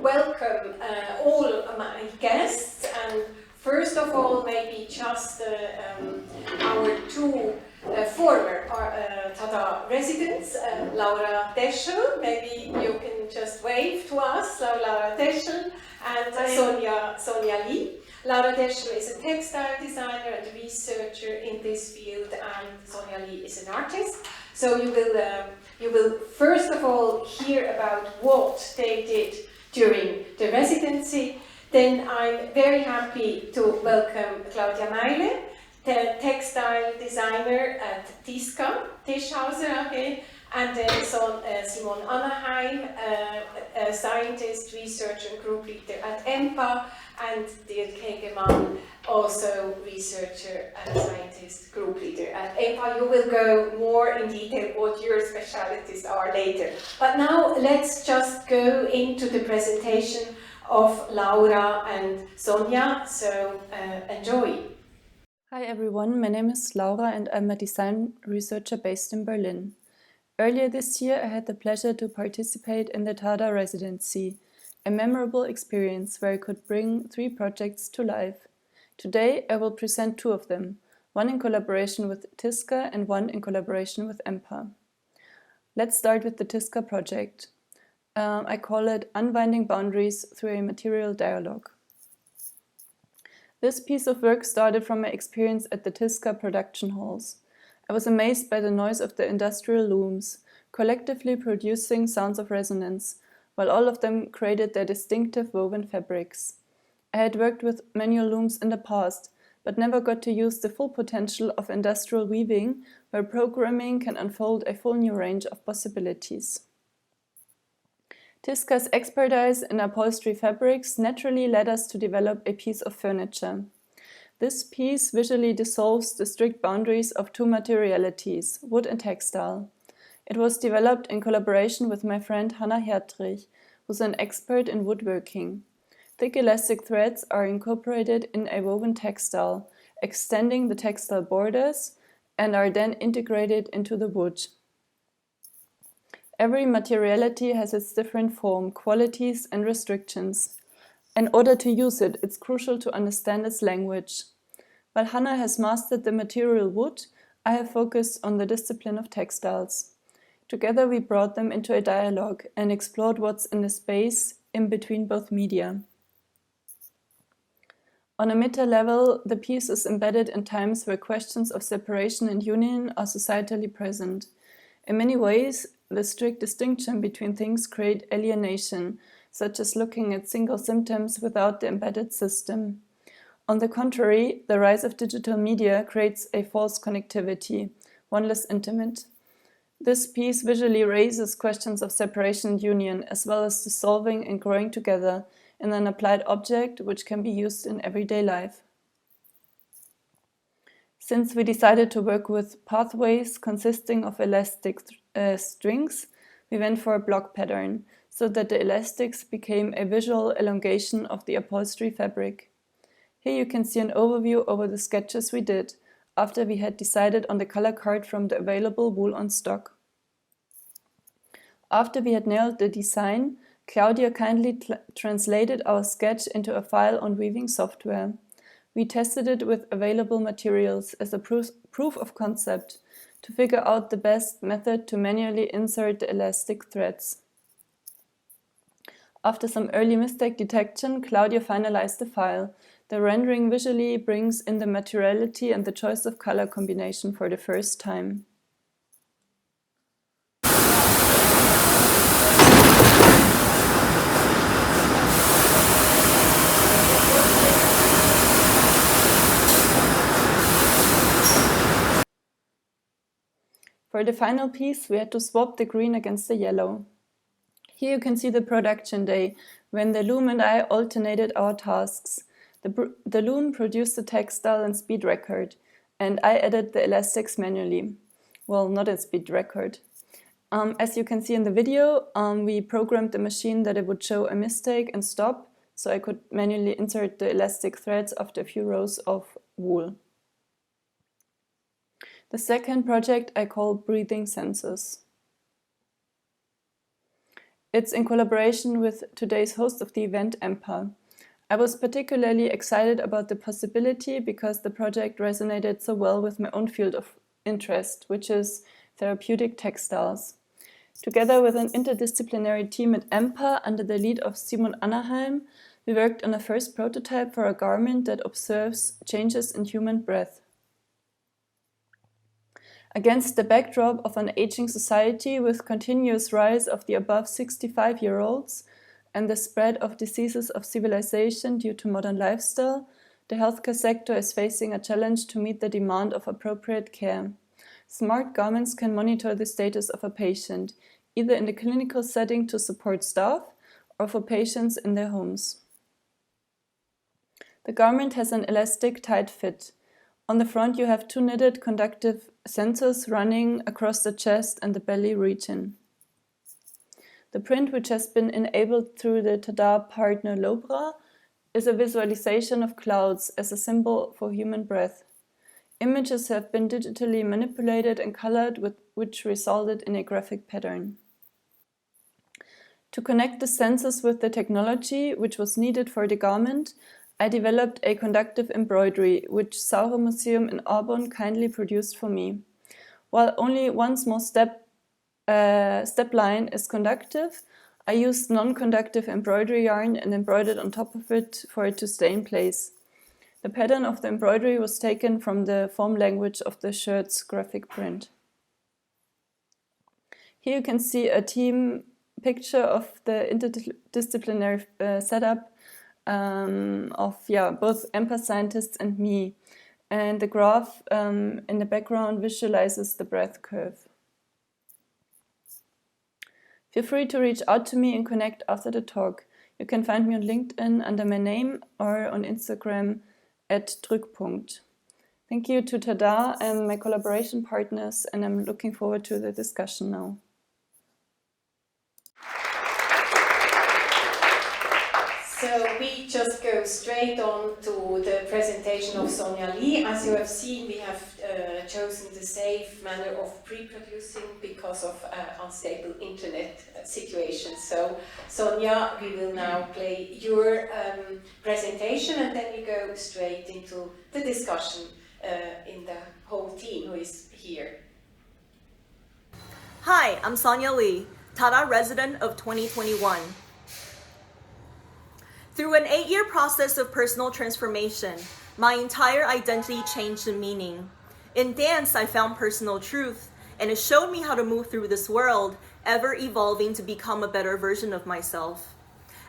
welcome all my guests, and first of all maybe just our two former TaDA residents, Laura Teschel, maybe you can just wave to us, Laura Teschel, and Sonia Li. Laura Teschel is a textile designer and researcher in this field, and Sonia Li is an artist. So you will first of all hear about what they did during the residency. Then I'm very happy to welcome Claudia Meile, the textile designer at Tischhauser AG, and then Simon Anaheim, a scientist, researcher and group leader at Empa, and Dirk Hegemann, also researcher and scientist, group leader at Empa. You will go more in detail what your specialities are later. But now let's just go into the presentation of Laura and Sonia, so enjoy. Hi everyone, my name is Laura and I'm a design researcher based in Berlin. Earlier this year I had the pleasure to participate in the TaDA residency, a memorable experience where I could bring 3 projects to life. Today I will present 2 of them, one in collaboration with TISCA and one in collaboration with Empa. Let's start with the TISCA project. I call it Unwinding Boundaries Through a Material Dialogue. This piece of work started from my experience at the TISCA production halls. I was amazed by the noise of the industrial looms, collectively producing sounds of resonance, while all of them created their distinctive woven fabrics. I had worked with manual looms in the past, but never got to use the full potential of industrial weaving, where programming can unfold a full new range of possibilities. TISCA's expertise in upholstery fabrics naturally led us to develop a piece of furniture. This piece visually dissolves the strict boundaries of 2 materialities, wood and textile. It was developed in collaboration with my friend Hannah Hertrich, who's an expert in woodworking. Thick elastic threads are incorporated in a woven textile, extending the textile borders, and are then integrated into the wood. Every materiality has its different form, qualities, and restrictions. In order to use it, it's crucial to understand its language. While Hannah has mastered the material wood, I have focused on the discipline of textiles. Together we brought them into a dialogue and explored what's in the space in between both media. On a meta level, the piece is embedded in times where questions of separation and union are societally present. In many ways, the strict distinction between things create alienation, such as looking at single symptoms without the embedded system. On the contrary, the rise of digital media creates a false connectivity, one less intimate. This piece visually raises questions of separation and union, as well as dissolving and growing together in an applied object which can be used in everyday life. Since we decided to work with pathways consisting of elastic strings, we went for a block pattern, so that the elastics became a visual elongation of the upholstery fabric. Here you can see an overview over the sketches we did, after we had decided on the color card from the available wool on stock. After we had nailed the design, Claudia kindly translated our sketch into a file on weaving software. We tested it with available materials as a proof of concept to figure out the best method to manually insert the elastic threads. After some early mistake detection, Claudia finalized the file. The rendering visually brings in the materiality and the choice of color combination for the first time. For the final piece, we had to swap the green against the yellow. Here you can see the production day, when the loom and I alternated our tasks. The loom produced the textile in speed record, and I added the elastics manually. Well, not in speed record. As you can see in the video, we programmed the machine that it would show a mistake and stop, so I could manually insert the elastic threads after a few rows of wool. The second project I call Breathing Senses. It's in collaboration with today's host of the event, Empa. I was particularly excited about the possibility because the project resonated so well with my own field of interest, which is therapeutic textiles. Together with an interdisciplinary team at Empa under the lead of Simon Annaheim, we worked on a first prototype for a garment that observes changes in human breath. Against the backdrop of an aging society with continuous rise of the above 65-year-olds and the spread of diseases of civilization due to modern lifestyle, the healthcare sector is facing a challenge to meet the demand of appropriate care. Smart garments can monitor the status of a patient, either in the clinical setting to support staff or for patients in their homes. The garment has an elastic, tight fit. On the front, you have two knitted conductive sensors running across the chest and the belly region. The print, which has been enabled through the TaDA partner Lobra, is a visualization of clouds as a symbol for human breath. Images have been digitally manipulated and colored, which resulted in a graphic pattern. To connect the sensors with the technology, which was needed for the garment, I developed a conductive embroidery, which Sauer Museum in Arbon kindly produced for me. While only one small step line is conductive, I used non-conductive embroidery yarn and embroidered on top of it for it to stay in place. The pattern of the embroidery was taken from the form language of the shirt's graphic print. Here you can see a team picture of the interdisciplinary setup of both Empa scientists and me. And the graph in the background visualizes the breath curve. Feel free to reach out to me and connect after the talk. You can find me on LinkedIn under my name or on Instagram @drückpunkt. Thank you to TaDA and my collaboration partners, and I'm looking forward to the discussion now. So we just go straight on to the presentation of Sonia Li. As you have seen, we have chosen the safe manner of pre-producing because of unstable internet situation. So Sonia, we will now play your presentation, and then we go straight into the discussion in the whole team who is here. Hi, I'm Sonia Li, TaDA resident of 2021. Through an 8-year process of personal transformation, my entire identity changed in meaning. In dance, I found personal truth, and it showed me how to move through this world, ever evolving to become a better version of myself.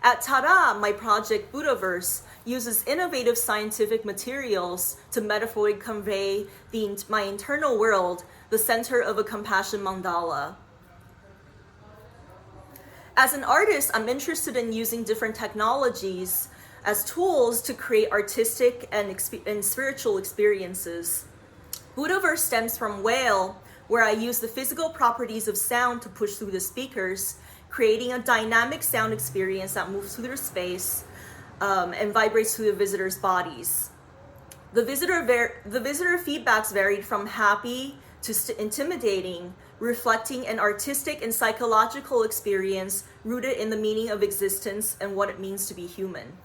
At TaDA, my project Buddhaverse uses innovative scientific materials to metaphorically convey my internal world, the center of a compassion mandala. As an artist, I'm interested in using different technologies as tools to create artistic and spiritual experiences. Buddhaverse stems from Whale, where I use the physical properties of sound to push through the speakers, creating a dynamic sound experience that moves through their space and vibrates through the visitors' bodies. The visitor feedbacks varied from happy to intimidating, reflecting an artistic and psychological experience rooted in the meaning of existence and what it means to be human.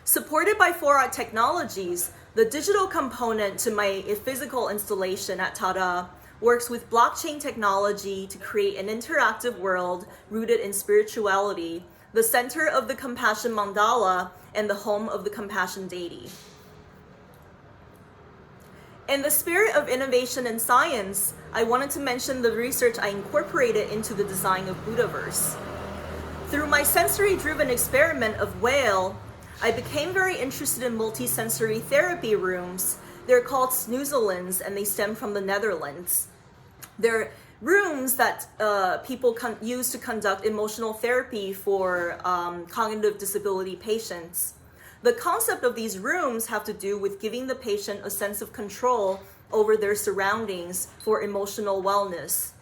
Supported by Floral technologies, the digital component to my physical installation at TaDA works with blockchain technology to create an interactive world rooted in spirituality, the center of the compassion mandala, and the home of the compassion deity. In the spirit of innovation and science, I wanted to mention the research I incorporated into the design of Buddhaverse. Through my sensory-driven experiment of Whale, I became very interested in multisensory therapy rooms. They're called snoezelens, and they stem from the Netherlands. They're rooms that people use to conduct emotional therapy for cognitive disability patients. The concept of these rooms have to do with giving the patient a sense of control over their surroundings for emotional wellness.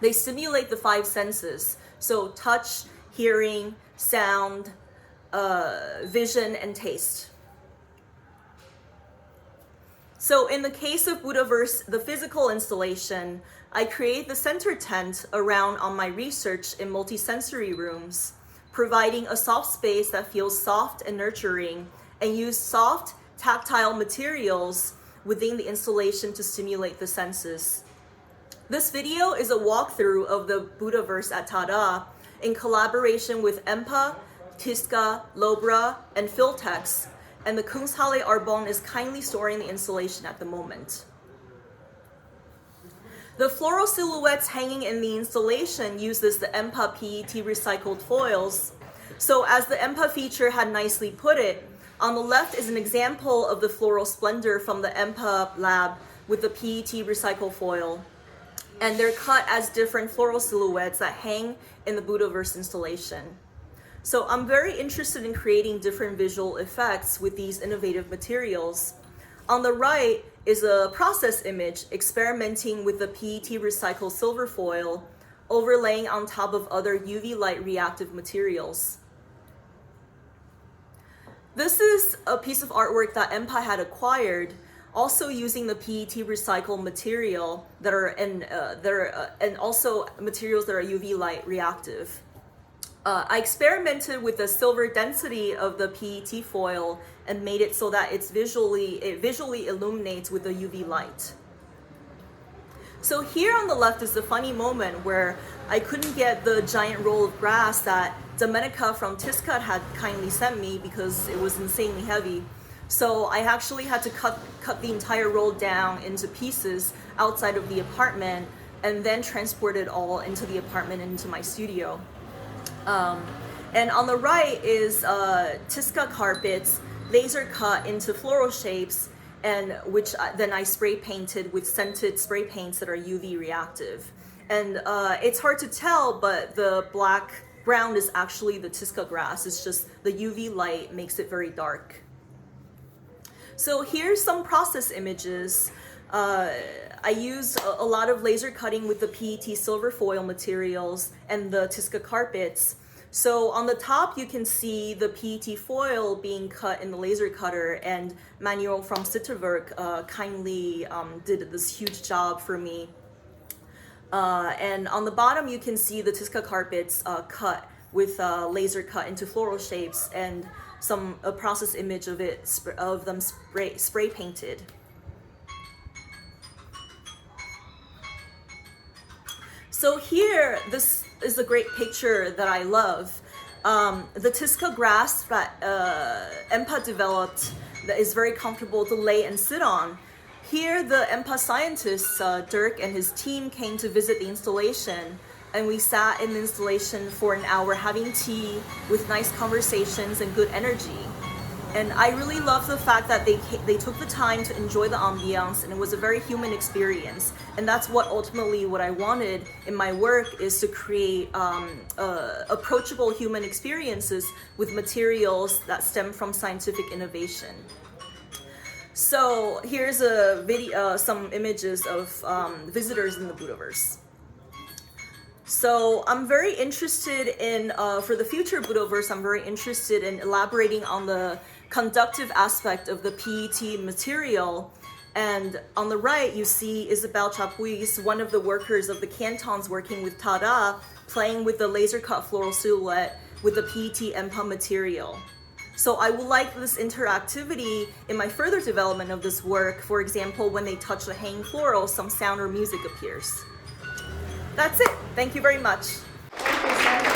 They stimulate the 5 senses, so touch, hearing, sound, vision, and taste. So in the case of Buddhaverse, the physical installation, I create the center tent around on my research in multisensory rooms, providing a soft space that feels soft and nurturing, and use soft, tactile materials within the installation to stimulate the senses. This video is a walkthrough of the Buddhaverse at TaDA in collaboration with Empa, TISCA, Lobra, and Filtex, and the Kunsthalle Arbonne is kindly storing the installation at the moment. The floral silhouettes hanging in the installation uses the Empa PET recycled foils. So as the Empa feature had nicely put it, on the left is an example of the floral splendor from the Empa lab with the PET recycled foil. And they're cut as different floral silhouettes that hang in the Buddhaverse installation. So I'm very interested in creating different visual effects with these innovative materials. On the right is a process image experimenting with the PET recycled silver foil, overlaying on top of other UV light reactive materials. This is a piece of artwork that Empa had acquired, also using the PET recycled material that are and also materials that are UV light reactive. I experimented with the silver density of the PET foil and made it so that it visually illuminates with the UV light. So here on the left is the funny moment where I couldn't get the giant roll of grass that Domenica from TISCA had kindly sent me because it was insanely heavy. So I actually had to cut the entire roll down into pieces outside of the apartment and then transport it all into the apartment and into my studio. And on the right is TISCA carpets, laser cut into floral shapes, and which then I spray painted with scented spray paints that are UV reactive. And it's hard to tell, but the black ground is actually the TISCA grass. It's just the UV light makes it very dark. So here's some process images. I used a lot of laser cutting with the PET silver foil materials and the TISCA carpets. So on the top, you can see the PET foil being cut in the laser cutter, and Manuel from Sitterwerk kindly did this huge job for me. And on the bottom, you can see the TISCA carpets cut with laser cut into floral shapes, and a process image of them spray painted. So here, this is a great picture that I love. The TISCA grass that Empa developed that is very comfortable to lay and sit on. Here, the Empa scientists, Dirk and his team, came to visit the installation, and we sat in the installation for an hour having tea with nice conversations and good energy. And I really love the fact that they took the time to enjoy the ambiance, and it was a very human experience. And that's what I wanted in my work, is to create approachable human experiences with materials that stem from scientific innovation. So here's a video, some images of visitors in the Buddhaverse. So I'm very interested in, for the future Buddhaverse, I'm very interested in elaborating on the conductive aspect of the PET material. And on the right, you see Isabelle Chapuis, one of the workers of the cantons working with TaDA, playing with the laser cut floral silhouette with the PET Empa material. So I would like this interactivity in my further development of this work. For example, when they touch the hanging floral, some sound or music appears. That's it. Thank you very much. Thank you, Sonia.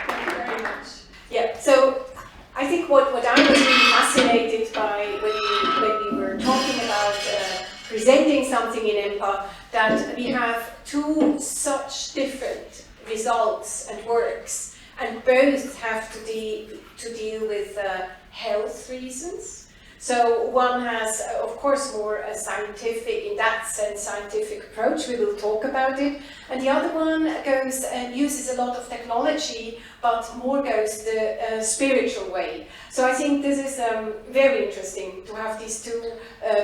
Thank you very much. Yeah, so I think what I was really fascinated by when we were talking about presenting something in Empa, that we have two such different results and works, and both have to deal with health reasons. So one has, of course, more a scientific, in that sense, scientific approach. We will talk about it. And the other one goes and uses a lot of technology, but more goes the spiritual way. So I think this is very interesting to have these two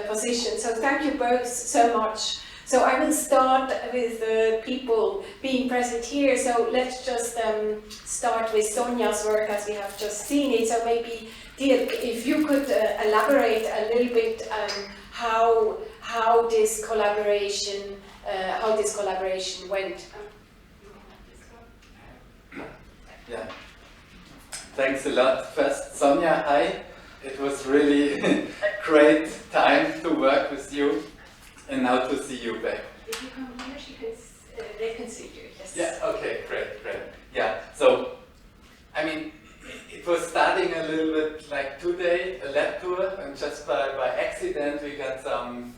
positions. So thank you both so much. So I will start with the people being present here. So let's just start with Sonia's work as we have just seen it. So maybe, Dirk, if you could elaborate a little bit how how this collaboration went. Yeah, thanks a lot. First, Sonia, hi. It was really a great time to work with you, and now to see you back. If you come here, they can see you. Yes. Yeah. Okay. Great. Yeah. So, I mean, it was starting a little bit like today, a lab tour, and just by accident we got some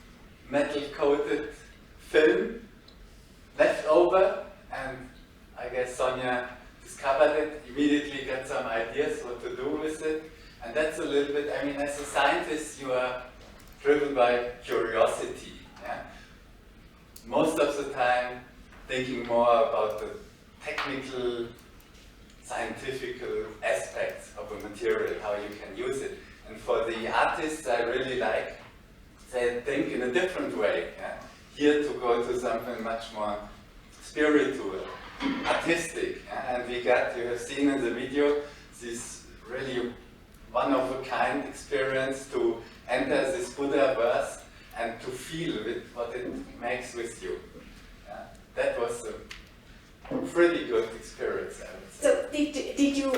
metal-coated film left over, and I guess Sonia discovered it, immediately got some ideas what to do with it. And that's a little bit, I mean, as a scientist, you are driven by curiosity. Yeah? Most of the time, thinking more about the technical, scientific aspects of a material, how you can use it. And for the artists, I really like, they think in a different way. Yeah? Here to go to something much more spiritual, artistic. Yeah? And we got, you have seen in the video, this really one-of-a-kind experience to enter this Buddhaverse and to feel with what it makes with you. Yeah? That was a pretty good experience, I would say. So did you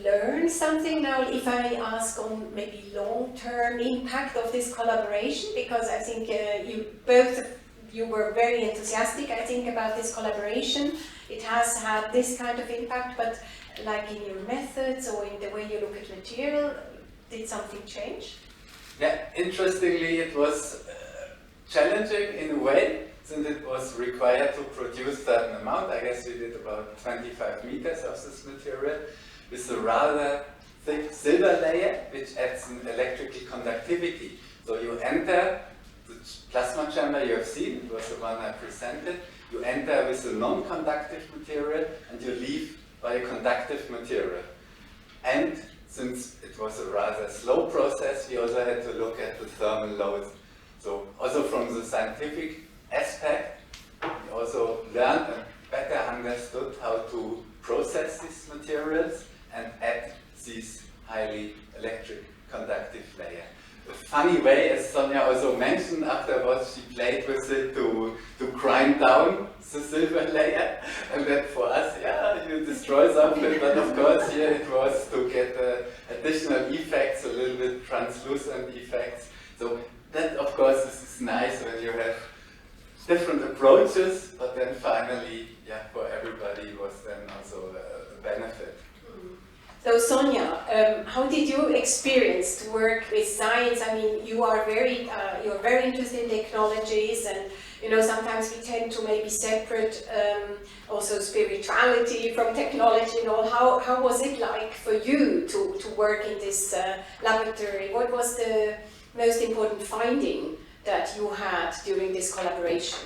learn something now, if I ask on maybe long-term impact of this collaboration? Because I think you were very enthusiastic, I think, about this collaboration. It has had this kind of impact, but like in your methods or in the way you look at material, did something change? Yeah, interestingly, it was challenging in a way, since it was required to produce a certain amount. I guess we did about 25 meters of this material with a rather thick silver layer, which adds an electrical conductivity. So you enter the plasma chamber you have seen, it was the one I presented. You enter with a non-conductive material and you leave by a conductive material. And since it was a rather slow process, we also had to look at the thermal load. So also from the scientific aspect, we also learned and better understood how to process these materials and add these highly electric conductive layer. A funny way, as Sonia also mentioned afterwards, she played with it to grind down the silver layer, and that for us, yeah, you destroy something, but of course here it was to get additional effects, a little bit translucent effects. So that of course is nice when you have different approaches, but then finally, yeah, for everybody was then also a benefit. So Sonia, how did you experience to work with science? I mean, you're very interested in technologies, and sometimes we tend to maybe separate also spirituality from technology and all. How was it like for you to work in this laboratory? What was the most important finding that you had during this collaboration?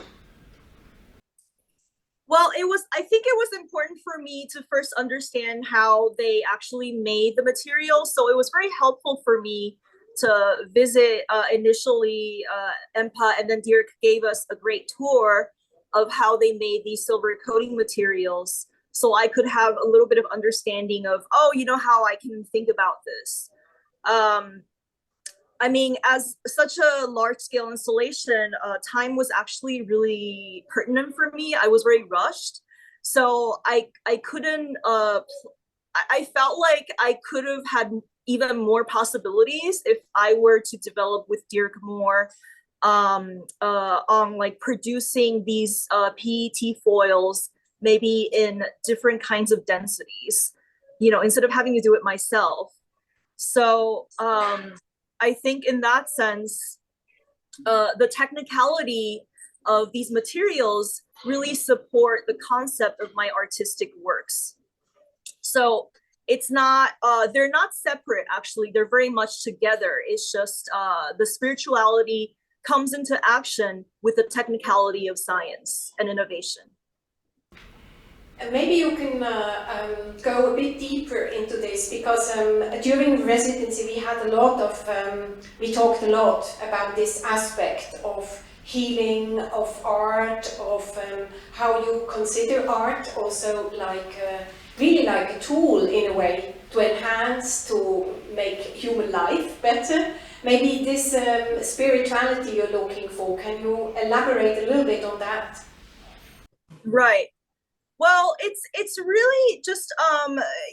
Well, I think it was important for me to first understand how they actually made the material. So it was very helpful for me to visit initially Empa, and then Dirk gave us a great tour of how they made these silver coating materials. So I could have a little bit of understanding of, how I can think about this. I mean, as such a large-scale installation, time was actually really pertinent for me. I was very rushed, so I couldn't. I felt like I could have had even more possibilities if I were to develop with Dirk more on like producing these PET foils, maybe in different kinds of densities, instead of having to do it myself. So. I think in that sense, the technicality of these materials really support the concept of my artistic works. So it's not, they're not separate, actually. They're very much together. It's just the spirituality comes into action with the technicality of science and innovation. And maybe you can go a bit deeper into this, because during residency we had a lot of, we talked a lot about this aspect of healing, of art, of how you consider art also like, really like a tool in a way to enhance, to make human life better. maybe this spirituality you're looking for, can you elaborate a little bit on that? Right. Well, it's really just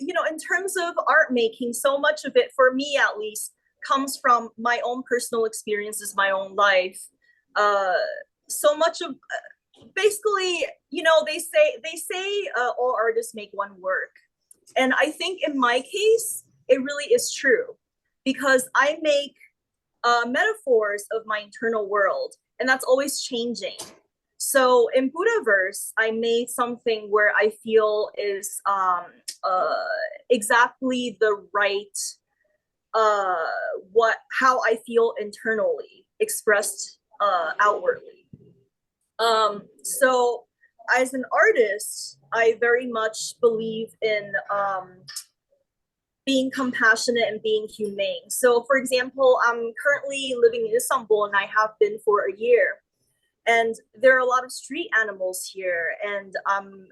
you know, in terms of art making, so much of it, for me at least, comes from my own personal experiences, my own life. So much of basically, you know, they say all artists make one work, and I think in my case it really is true, because I make metaphors of my internal world, and that's always changing. So in Buddhaverse, I made something where I feel is exactly the right how I feel internally expressed outwardly. So as an artist, I very much believe in being compassionate and being humane. So for example, I'm currently living in Istanbul, and I have been for a year. And there are a lot of street animals here, and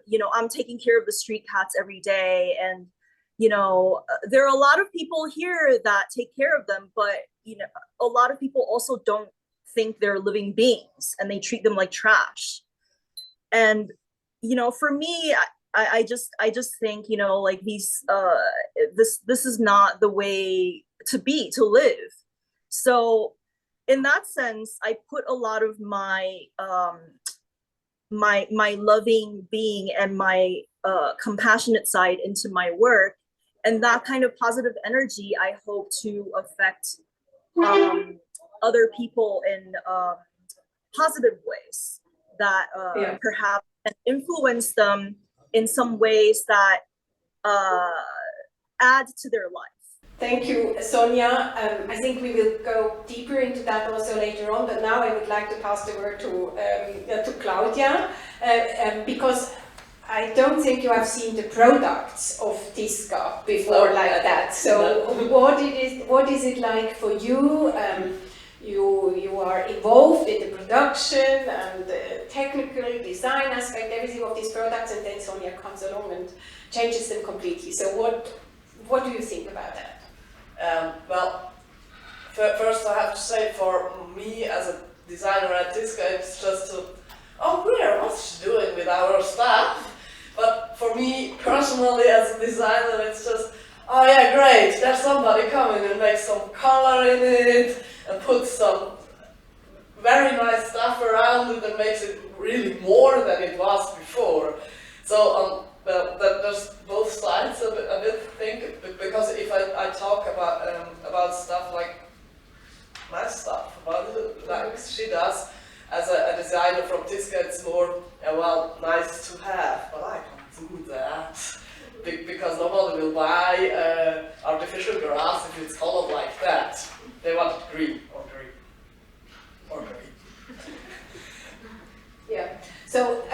you know, I'm taking care of the street cats every day, and you know, there are a lot of people here that take care of them, but you know, a lot of people also don't think they're living beings, and they treat them like trash. And you know, for me, I just think, you know, like these this is not the way to live. So in that sense, I put a lot of my my loving being and my compassionate side into my work, and that kind of positive energy I hope to affect other people in positive ways that perhaps can influence them in some ways that add to their life. Thank you, Sonia. I think we will go deeper into that also later on, but now I would like to pass the word to Claudia, because I don't think you have seen the products of TaDA before like that. So what is it like for you? You are involved in the production and the technical design aspect, everything of these products, and then Sonia comes along and changes them completely. So what do you think about that? Well, first I have to say, for me as a designer at TaDA, it's just oh great, what's she doing with our stuff? But for me personally as a designer, it's just, oh yeah, great, there's somebody coming and makes some color in it and puts some very nice stuff around it and makes it really more than it was before. So well, there's both sides of it, I think, because if I talk about stuff like my stuff, about it, like she does, as a designer from TaDA, it's more, well, nice to have, but I can't do that. Because nobody will buy artificial grass if it's colored like that. They want it green or green or green. Yeah, so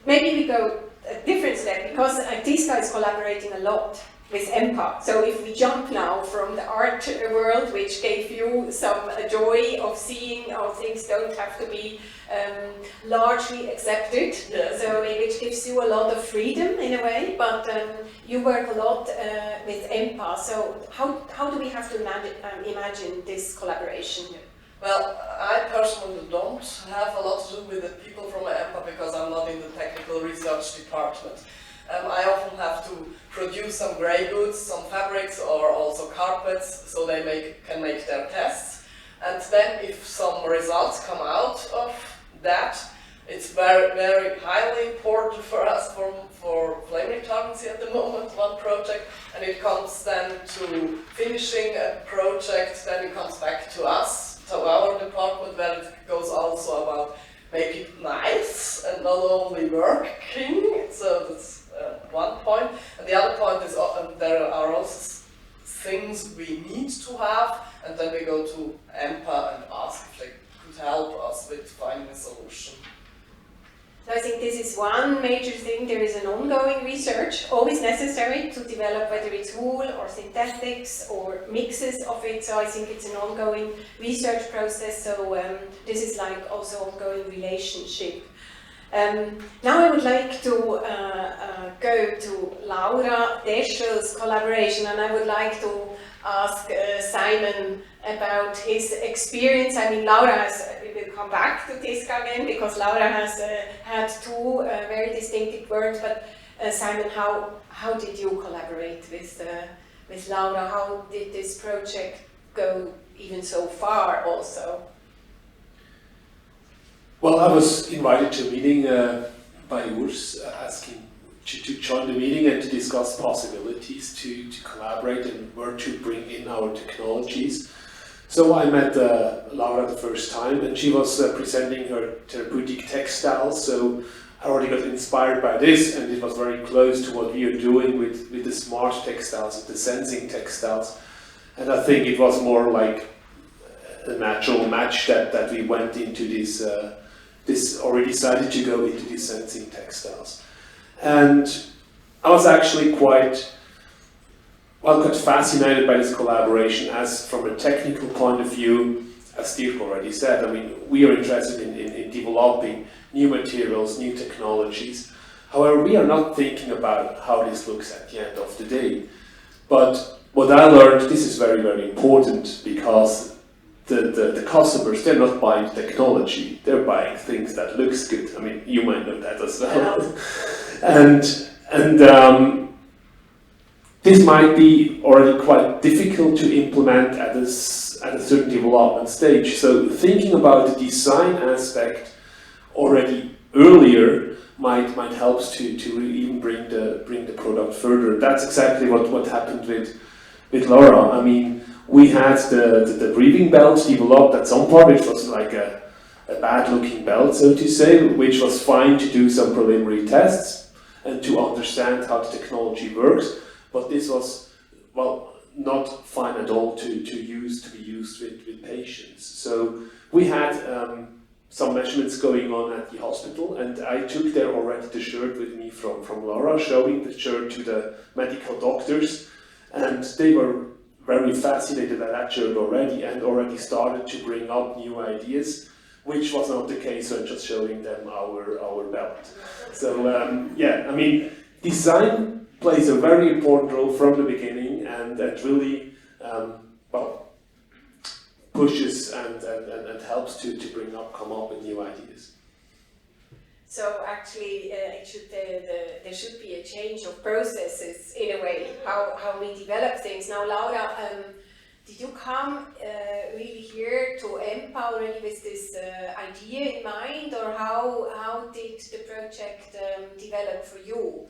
maybe we go a different step, because TaDA is collaborating a lot with Empa. So if we jump now from the art world, which gave you some joy of seeing how things don't have to be largely accepted, yes. So which gives you a lot of freedom in a way, but you work a lot with Empa. So how do we have to imagine this collaboration? Well, I personally don't have a lot to do with the people from Empa because I'm not in the technical research department. I often have to produce some grey goods, some fabrics, or also carpets, so they can make their tests. And then if some results come out of that, it's very, very highly important for us for flame retardancy at the moment, one project, and it comes then to finishing a project, then it comes back to us, to our department, where it goes also about make it nice and not only working. So that's one point. And the other point is there are also things we need to have, and then we go to Empa and ask if they could help us with finding a solution. I think this is one major thing. There is an ongoing research, always necessary, to develop whether it's wool or synthetics or mixes of it. So I think it's an ongoing research process. So this is like also ongoing relationship. Now I would like to go to Laura Deschel's collaboration, and I would like to ask Simon about his experience. I mean, Laura has, we will come back to TISCA again, because Laura has had two very distinctive works, but Simon, how did you collaborate with Laura? How did this project go even so far also? Well, I was invited to a meeting by Urs, asking to join the meeting and to discuss possibilities to collaborate and where to bring in our technologies. So I met Laura the first time, and she was presenting her therapeutic textiles. So I already got inspired by this, and it was very close to what we are doing with the smart textiles, the sensing textiles. And I think it was more like a natural match that we went into this already decided to go into these sensing textiles. And I was actually quite fascinated by this collaboration, as from a technical point of view, as Dirk already said, I mean, we are interested in developing new materials, new technologies. However, we are not thinking about how this looks at the end of the day. But what I learned, this is very, very important, because the customers, they're not buying technology, they're buying things that looks good. I mean, you might know that as well. And this might be already quite difficult to implement at a certain development stage. So thinking about the design aspect already earlier might help to even bring the product further. That's exactly what happened with Laura. I mean, we had the breathing belt developed at some point, which was like a bad-looking belt, so to say, which was fine to do some preliminary tests and to understand how the technology works. But this was, well, not fine at all to be used with patients. So we had some measurements going on at the hospital, and I took there already the shirt with me from Laura, showing the shirt to the medical doctors, and they were very fascinated by that shirt already, and already started to bring up new ideas, which was not the case when just showing them our belt. So yeah, I mean, design plays a very important role from the beginning, and that really pushes and helps to come up with new ideas. So actually, there should be a change of processes in a way, how we develop things. Now, Laura, did you come really here to Empa already with this idea in mind, or how did the project develop for you,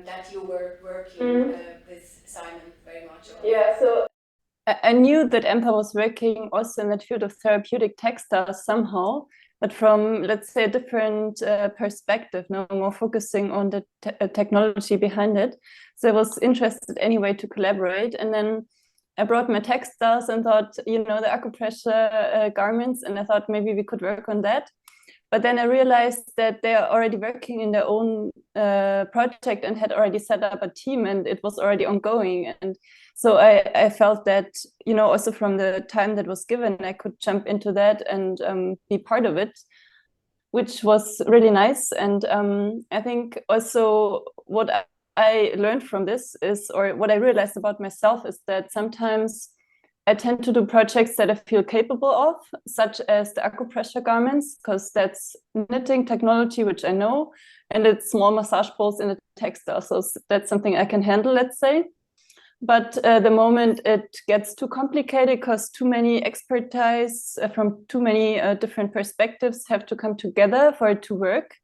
that you were working with Simon very much on? Yeah, so I knew that Empa was working also in the field of therapeutic textiles somehow, but from, let's say, a different perspective, no more focusing on the technology behind it. So I was interested anyway to collaborate, and then I brought my textiles and thought, you know, the acupressure garments, and I thought maybe we could work on that. But then I realized that they are already working in their own project and had already set up a team, and it was already ongoing. And so I felt that, you know, also from the time that was given, I could jump into that and be part of it, which was really nice. And I think also what I learned from this is, or what I realized about myself, is that sometimes I tend to do projects that I feel capable of, such as the acupressure garments, because that's knitting technology, which I know, and it's small massage balls in a textile. So that's something I can handle, let's say. But the moment it gets too complicated, because too many expertise from too many different perspectives have to come together for it to work,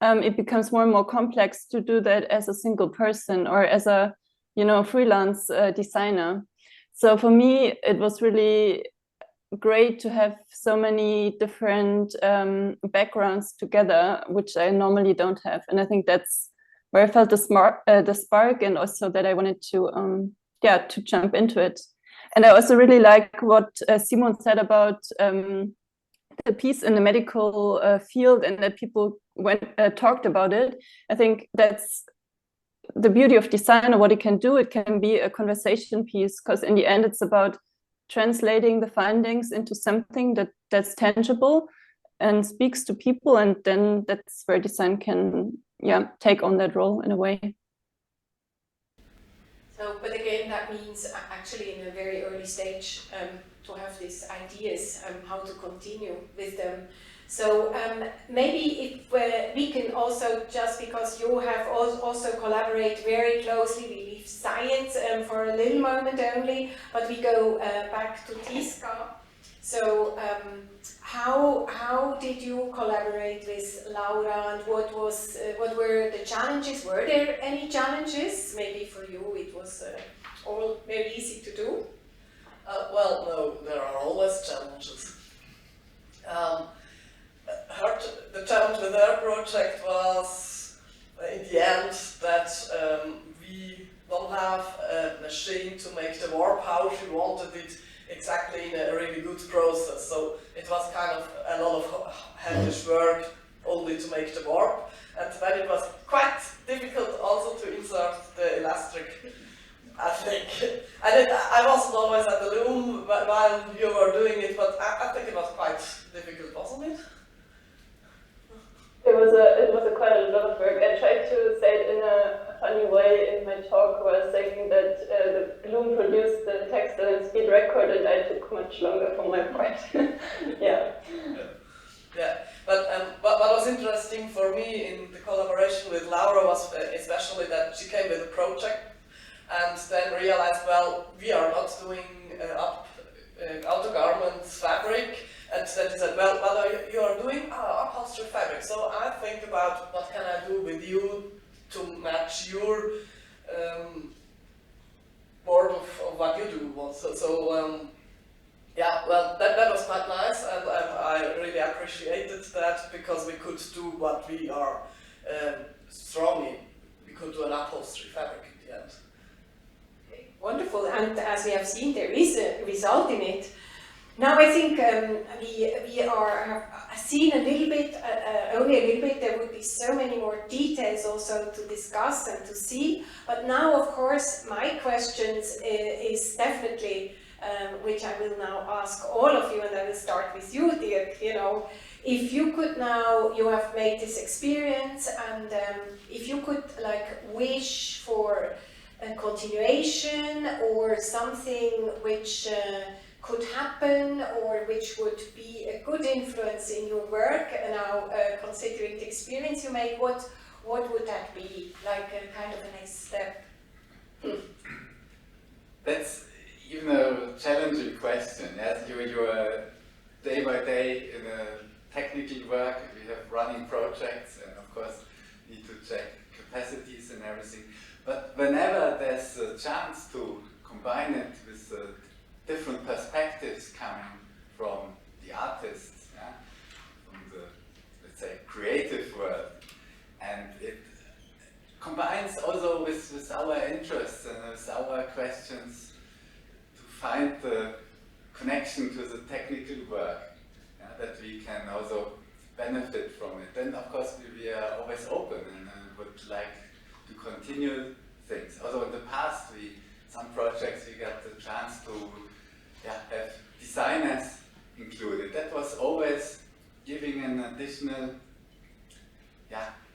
it becomes more and more complex to do that as a single person or as a, you know, freelance designer. So for me, it was really great to have so many different backgrounds together, which I normally don't have. And I think that's where I felt the spark, and also that I wanted to jump into it. And I also really like what Simon said about the piece in the medical field, and that people talked about it. I think that's the beauty of design, or what it can do. It can be a conversation piece, because in the end it's about translating the findings into something that's tangible and speaks to people, and then that's where design can take on that role in a way. So, but again, that means actually in a very early stage to have these ideas how to continue with them. So maybe if we can also, just because you have also collaborate very closely, we leave science for a little moment only, but we go back to TaDA. So how did you collaborate with Laura, and what were the challenges? Were there any challenges? Maybe for you it was all very easy to do. Well, no, there are always challenges. The challenge with our project was, in the end, that we don't have a machine to make the warp how she wanted it exactly in a really good process. So it was kind of a lot of hellish work only to make the warp, and then it was quite difficult also to insert the elastic, I think. I wasn't always at the loom while you were doing it, but I think it was quite difficult, wasn't it? It was quite a lot of work. I tried to say it in a funny way in my talk, where I was saying that the loom produced the Textile and speed record, and I took much longer for my part. Yeah. But what was interesting for me in the collaboration with Laura was especially that she came with a project and then realized, well, we are not doing outer garments fabric. And then she said, well, what you are doing? Upholstery fabric. So I think about what can I do with you to match your board of what you do. Yeah, well, that was quite nice, and I really appreciated that, because we could do what we are strong in. We could do an upholstery fabric in the end. Wonderful, and as we have seen, there is a result in it. Now I think we have seen a little bit, only a little bit. There would be so many more details also to discuss and to see. But now, of course, my questions is definitely, which I will now ask all of you, and I will start with you, Dirk. You know, if you could now, you have made this experience, and if you could wish for a continuation or something which could happen, or which would be a good influence in your work, now considering the experience you made, what would that be? Like a kind of a next step? That's even a challenging question. Yes, you are day by day in a technical work. We have running projects, and of course need to check capacities and everything. But whenever there's a chance to combine it with different perspectives coming from the artists, from the, let's say, creative world, and it combines also with our interests and with our questions to find the connection to the technical work, that we can also benefit from it. Then, of course, we are always open and would like to continue things. Also, in the past, some projects we got the chance to have designers included. That was always giving an additional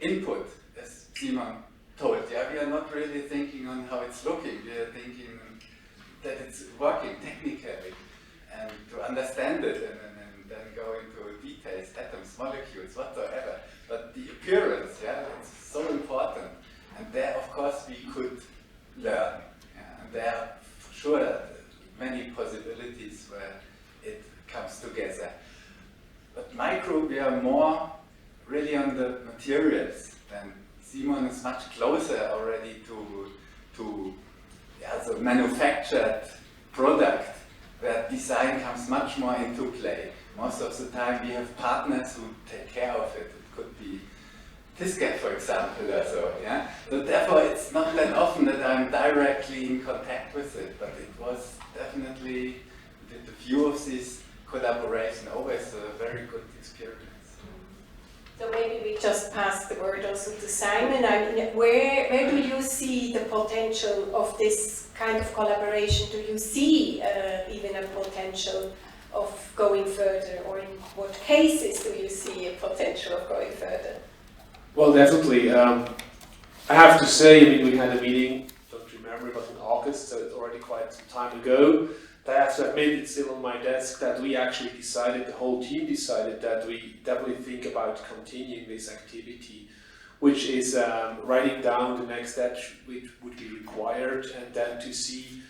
input, as Simon told. We are not really thinking on how it's looking. We are thinking that it's working technically, and to understand it, and then go into details, atoms, molecules, whatsoever. But the appearance, it's so important. And there, of course, we could learn. And there are for sure many possibilities where it comes together. But micro, we are more really on the materials. And Simon is much closer already to the manufactured product, where design comes much more into play. Most of the time we have partners who take care of it. It could be TaDA, for example, or so. So therefore it's not that often that I'm directly in contact with it, but it was definitely, the view of this collaboration, always a very good experience. So maybe we just pass the word also to Simon. I mean, where do you see the potential of this kind of collaboration? Do you see even a potential of going further, or in what cases do you see a potential of going further? Well, definitely. I have to say, we had a meeting, don't remember, but in August, so it's already quite some time ago. I have to admit, it's still on my desk, that we actually decided, the whole team decided, that we definitely think about continuing this activity, which is writing down the next steps which would be required, and then to see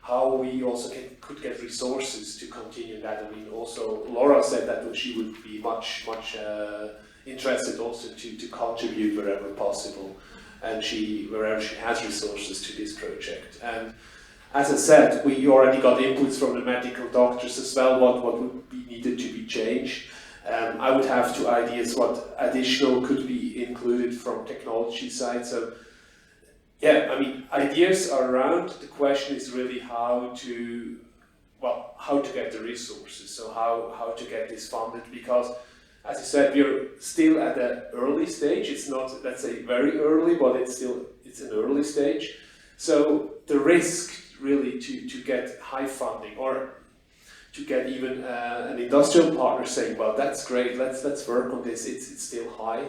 how we also could get resources to continue that. I mean, also Laura said that she would be much interested also to contribute wherever possible, and wherever she has resources to this project. And as I said, we already got inputs from the medical doctors as well, what would be needed to be changed. I would have two ideas what additional could be included from technology side. So yeah, I mean, ideas are around. The question is really how to get the resources. So how to get this funded, because as you said, we're still at an early stage. It's not, let's say, very early, but it's an early stage. So the risk really to get high funding, or to get even an industrial partner saying, well, that's great, let's work on this, it's still high.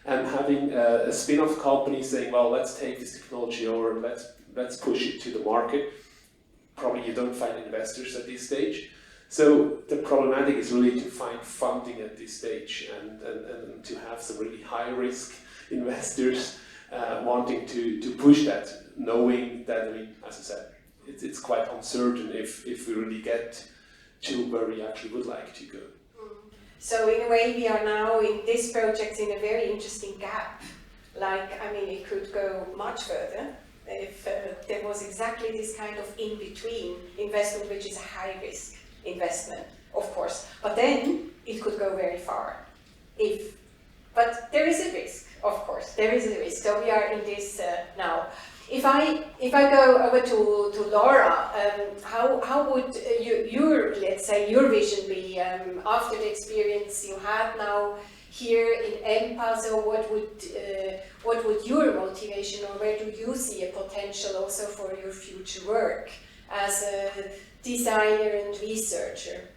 And having a spin-off company saying, well, let's take this technology over, let's push it to the market. Probably you don't find investors at this stage. So the problematic is really to find funding at this stage, and to have some really high-risk investors wanting to push that, knowing that, I mean, as I said, it's quite uncertain if we really get to where we actually would like to go. So in a way, we are now in this project in a very interesting gap. Like, I mean, it could go much further if there was exactly this kind of in-between investment, which is a high-risk investment, of course. But then it could go very far. But there is a risk, of course. There is a risk. So we are in this now. If I go over to Laura, how would your let's say your vision be after the experience you had now here in Empa? So what would your motivation, or where do you see a potential also for your future work as a designer and researcher?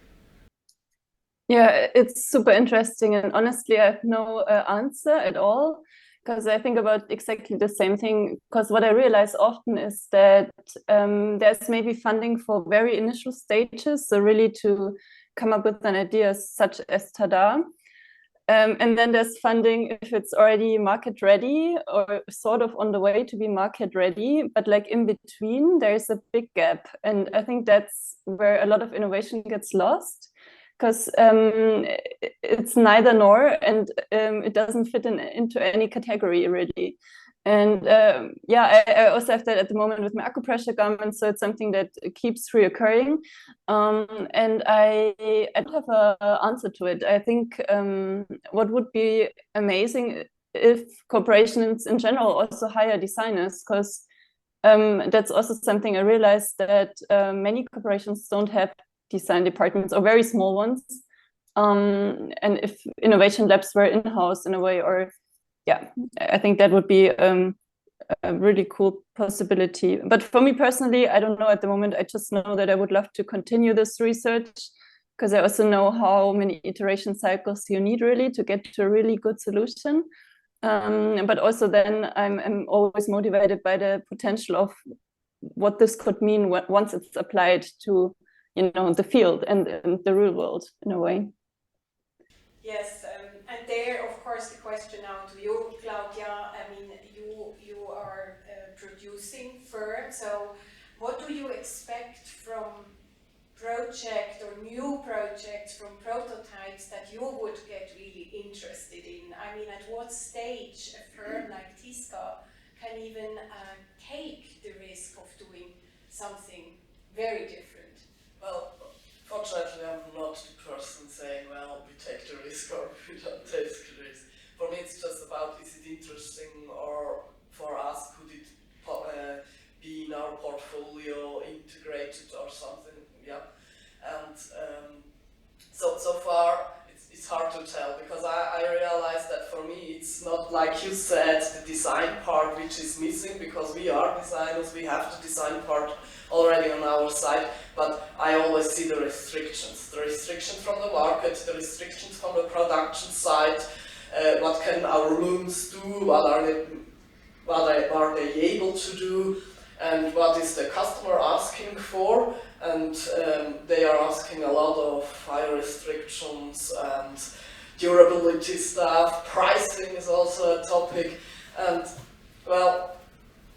Yeah, it's super interesting, and honestly, I have no answer at all. Because I think about exactly the same thing, because what I realize often is that there's maybe funding for very initial stages, so really to come up with an idea such as TaDA. And then there's funding if it's already market ready or sort of on the way to be market ready, but like in between, there's a big gap. And I think that's where a lot of innovation gets lost. Because it's neither nor, and it doesn't fit into any category really. And yeah, I also have that at the moment with my acupressure garments, so it's something that keeps reoccurring. And I don't have an answer to it. I think what would be amazing if corporations in general also hire designers, because that's also something I realized, that many corporations don't have design departments, or very small ones, and if innovation labs were in-house in a way, or yeah, I think that would be a really cool possibility. But for me personally, I don't know at the moment. I just know that I would love to continue this research, because I also know how many iteration cycles you need really to get to a really good solution. But also then I'm always motivated by the potential of what this could mean once it's applied to, you know, the field and the real world in a way. Yes, and there, of course, the question now to you, Claudia. I mean, you are producing fur, so what do you expect from project or new projects, from prototypes that you would get really interested in? I mean, at what stage a firm like TaDA can even take the risk of doing something very different? Well, fortunately, I'm not the person saying, well, we take the risk or we don't take the risk. For me, it's just about, is it interesting, or for us, could it be in our portfolio integrated or something? Yeah. And so far, it's hard to tell, because I realized that for me, it's not like you said, the design part which is missing, because we are designers, we have the design part already on our side, but I always see the restrictions from the market, the restrictions from the production side. What can our looms do? What are they able to do? and what is the customer asking for, and they are asking a lot of fire restrictions and durability stuff. Pricing is also a topic, and well,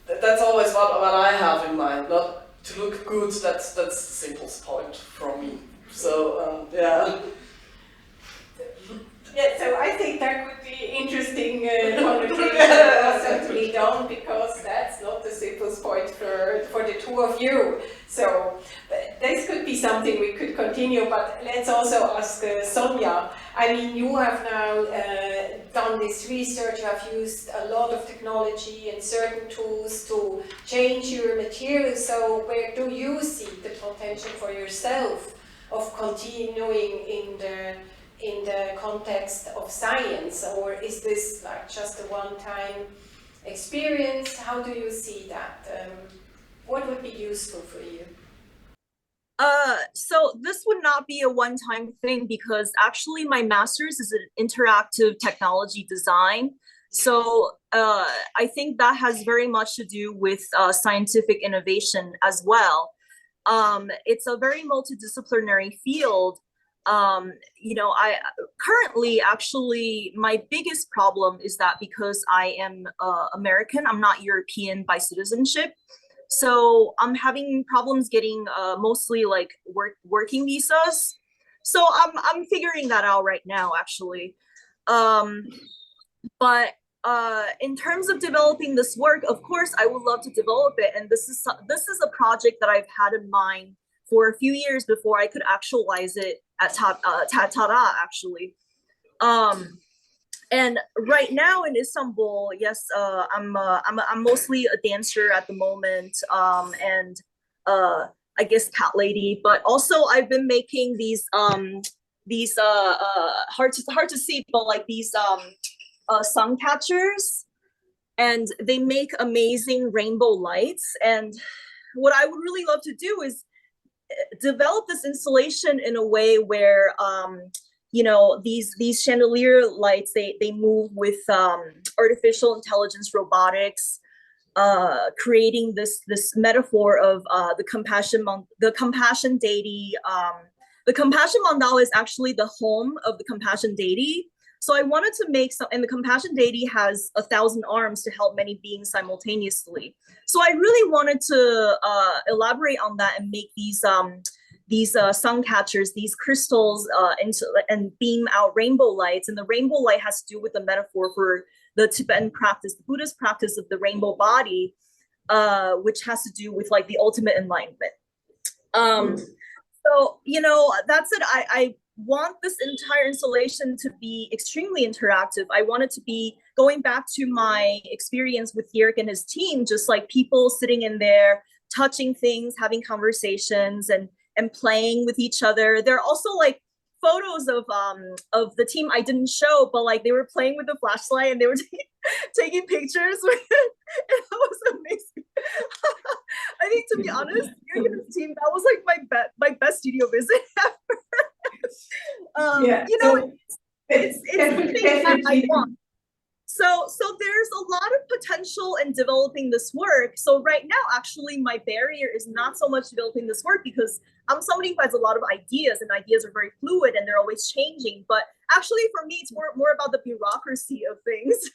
that's always what I have in mind. Not to look good, that's the simplest point from me. So yeah. Yeah, so I think that could be interesting conversation also to lead on, because that's not the simplest point for the two of you. So this could be something we could continue, but let's also ask Sonia. I mean, you have now done this research, you have used a lot of technology and certain tools to change your material, so where do you see the potential for yourself of continuing in the context of science, or is this like just a one-time experience? How do you see that? What would be useful for you? So this would not be a one-time thing, because actually my master's is in interactive technology design. So I think that has very much to do with scientific innovation as well. It's a very multidisciplinary field. You know, I currently, actually, my biggest problem is that because I am American, I'm not European by citizenship. So I'm having problems getting mostly like working visas. So I'm figuring that out right now, actually. But in terms of developing this work, of course, I would love to develop it. And this is a project that I've had in mind for a few years before I could actualize it at TaDA, actually. And right now in Istanbul, yes, I'm mostly a dancer at the moment, and I guess cat lady. But also I've been making these hard to see, but like these sun catchers, and they make amazing rainbow lights. And what I would really love to do is develop this installation in a way where you know, these chandelier lights, they move with artificial intelligence robotics, creating this metaphor of the compassion deity. The compassion mandala is actually the home of the compassion deity. So I wanted to make some, and the compassion deity has 1,000 arms to help many beings simultaneously. So I really wanted to elaborate on that and make these sun catchers, these crystals, and beam out rainbow lights. And the rainbow light has to do with the metaphor for the Tibetan practice, the Buddhist practice of the rainbow body, which has to do with like the ultimate enlightenment. So, you know, that's it. I want this entire installation to be extremely interactive. I want it to be going back to my experience with York and his team, just like people sitting in there, touching things, having conversations, and playing with each other. There are also like photos of the team I didn't show, but like they were playing with the flashlight and they were taking pictures with it. And that was amazing. I think, to be honest, York and his team, that was like my best studio visit ever. Yeah, you know, so it's the thing that I want. So there's a lot of potential in developing this work. So right now, actually, my barrier is not so much developing this work, because I'm somebody who has a lot of ideas, and ideas are very fluid and they're always changing. But actually, for me, it's more about the bureaucracy of things.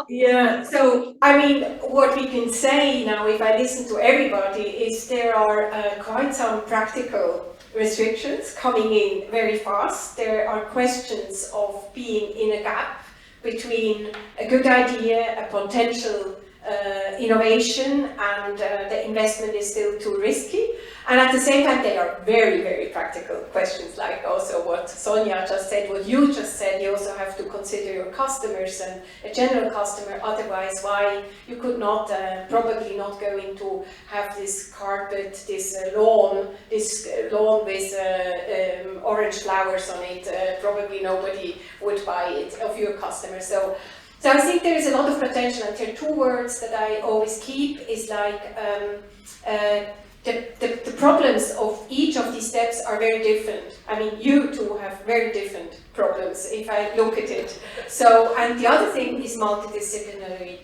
Yeah, so I mean, what we can say now, if I listen to everybody, is there are quite some practical restrictions coming in very fast. There are questions of being in a gap between a good idea, a potential innovation, and the investment is still too risky. And at the same time, they are very, very practical questions, like also what Sonia just said, what you just said. You also have to consider your customers and a general customer. Otherwise, why you could not, probably not going to have this carpet, this lawn with orange flowers on it. Probably nobody would buy it of your customers. So I think there is a lot of potential, and there are two words that I always keep, is like the problems of each of these steps are very different. I mean, you two have very different problems if I look at it. So, and the other thing is multidisciplinary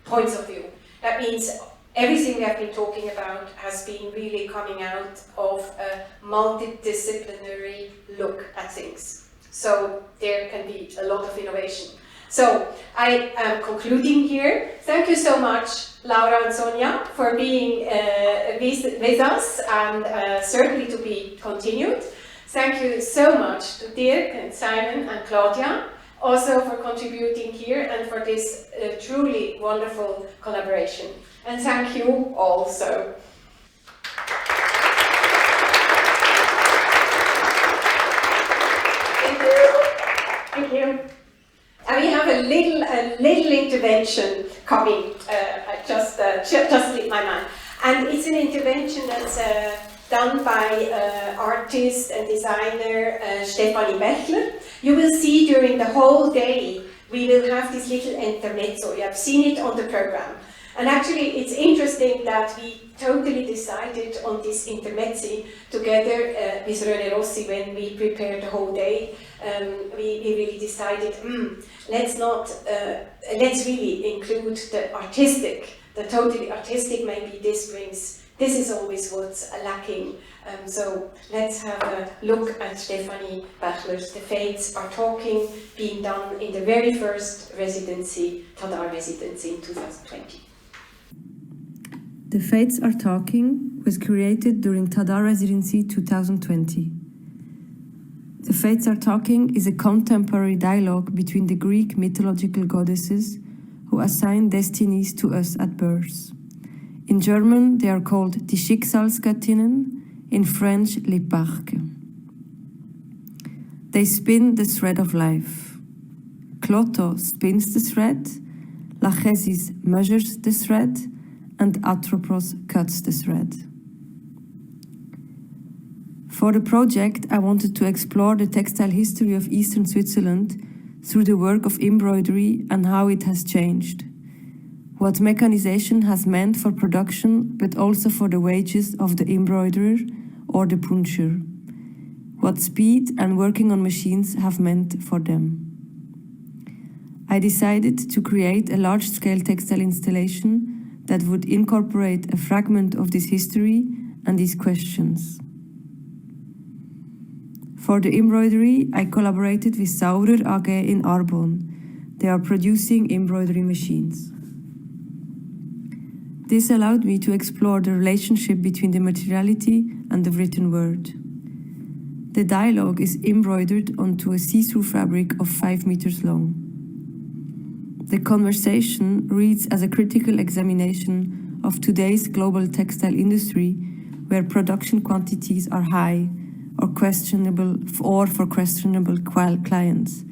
points of view. That means everything we have been talking about has been really coming out of a multidisciplinary look at things. So there can be a lot of innovation. So I am concluding here. Thank you so much, Laura and Sonia, for being with us, and certainly to be continued. Thank you so much to Dirk and Simon and Claudia, also for contributing here and for this truly wonderful collaboration. And thank you also. Thank you. Thank you. And we have a little intervention coming. I just slipped my mind. And it's an intervention that's done by artist and designer Stefanie Bechler. You will see during the whole day we will have this little intermezzo. You have seen it on the program. And actually it's interesting that we totally decided on this intermezzi together with René Rossi when we prepared the whole day. We really decided, let's really include the artistic, the totally artistic. Maybe this is always what's lacking. So let's have a look at Stefanie Bechler's The Fates Are Talking, being done in the very first residency, TaDA residency in 2020. The Fates Are Talking was created during TaDA residency 2020. The Fates Are Talking is a contemporary dialogue between the Greek mythological goddesses who assign destinies to us at birth. In German, they are called die Schicksalsgöttinnen, in French, les Parques. They spin the thread of life. Clotho spins the thread, Lachesis measures the thread, and Atropos cuts the thread. For the project, I wanted to explore the textile history of Eastern Switzerland through the work of embroidery and how it has changed. What mechanization has meant for production, but also for the wages of the embroiderer or the puncher. What speed and working on machines have meant for them. I decided to create a large-scale textile installation that would incorporate a fragment of this history and these questions. For the embroidery, I collaborated with Saurer AG in Arbon. They are producing embroidery machines. This allowed me to explore the relationship between the materiality and the written word. The dialogue is embroidered onto a see-through fabric of 5 meters long. The conversation reads as a critical examination of today's global textile industry, where production quantities are high or questionable for questionable clients.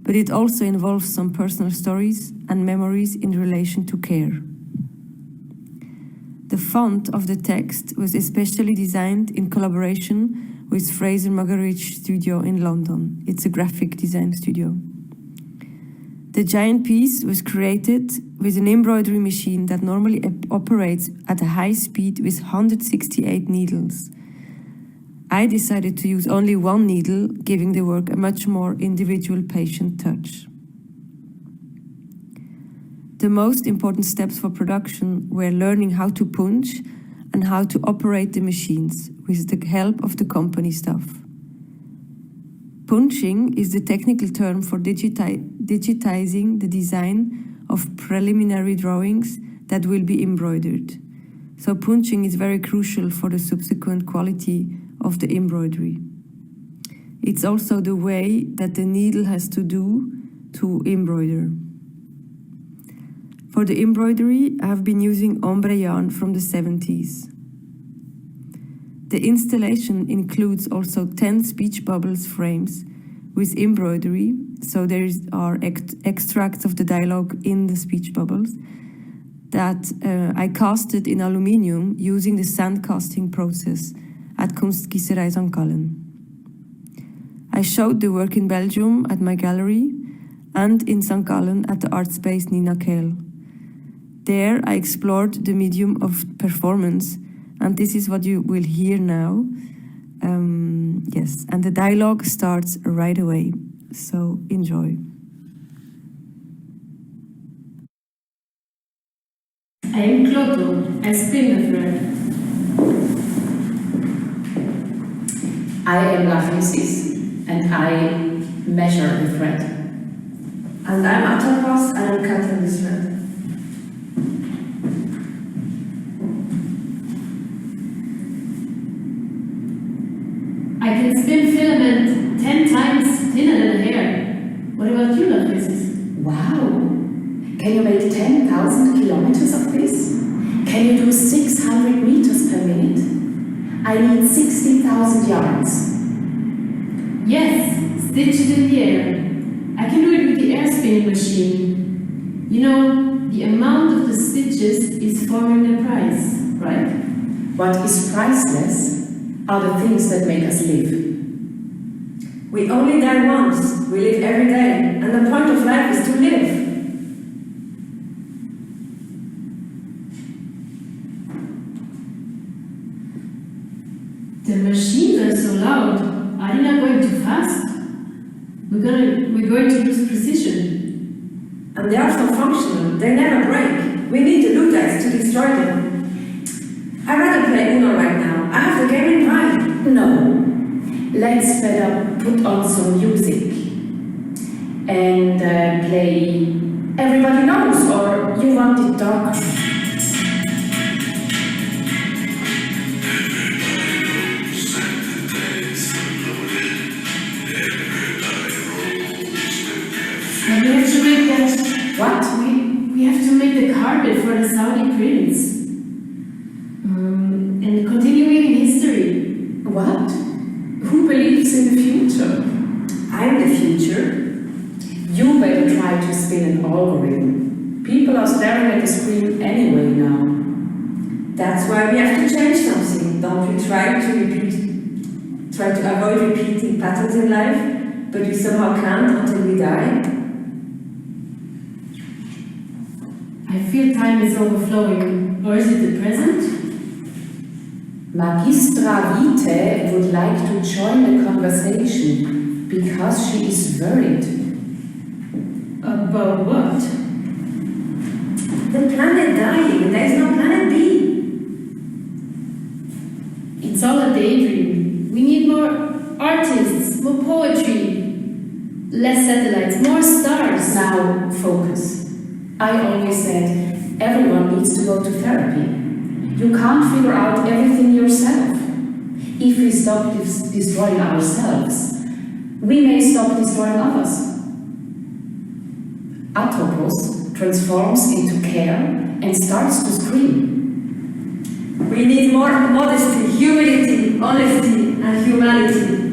But it also involves some personal stories and memories in relation to care. The font of the text was especially designed in collaboration with Fraser Muggeridge Studio in London. It's a graphic design studio. The giant piece was created with an embroidery machine that normally operates at a high speed with 168 needles. I decided to use only one needle, giving the work a much more individual, patient touch. The most important steps for production were learning how to punch and how to operate the machines with the help of the company staff. Punching is the technical term for digitizing the design of preliminary drawings that will be embroidered. So punching is very crucial for the subsequent quality of the embroidery. It's also the way that the needle has to do to embroider. For the embroidery, I have been using ombre yarn from the 70s. The installation includes also 10 speech bubbles frames with embroidery, so there are extracts of the dialogue in the speech bubbles that I casted in aluminium using the sand casting process at Kunstgießerei St. Gallen. I showed the work in Belgium at my gallery and in St. Gallen at the art space Nina Kehl. There I explored the medium of performance, and this is what you will hear now. Yes, and the dialogue starts right away, so enjoy. I am Clotho. I spin the thread. I am Laphysis, and I measure the thread. And I'm Atopos, and I'm cutting this thread. I can spin filament 10 times thinner than hair. What about you, Laphysis? Wow! Can you make 10,000 kilometers of this? Can you do 600 meters per minute? I need 60,000 yards. Yes, stitch it in the air. I can do it with the air spinning machine. You know, the amount of the stitches is forming the price, right? What is priceless are the things that make us live. We only die once. We live every day, and the point of life is to live. The machines are so loud. Are they not going too fast? We're going to lose precision. And they are so functional. They never break. We need the Luddites to destroy them. I'd rather play Uno right now. I have the game in mind. No. Let's better put on some music and play Everybody Knows, or you want it darker. But we have to make that. What? We have to make the carpet for the Saudi prince. And continue reading history. What? Who believes in the future? I'm the future. You better try to spin an algorithm. People are staring at the screen anyway now. That's why we have to change something. Don't we try to avoid repeating patterns in life, but we somehow can't until we die? I feel time is overflowing. Or is it the present? Magistra Vitae would like to join the conversation because she is worried. About what? The planet dying. There is no planet B. It's all a daydream. We need more artists, more poetry, less satellites, more stars. Now, focus. I always said everyone needs to go to therapy. You can't figure out everything yourself. If we stop destroying ourselves, we may stop destroying others. Atopos transforms into care and starts to scream. We need more modesty, humility, honesty, and humanity.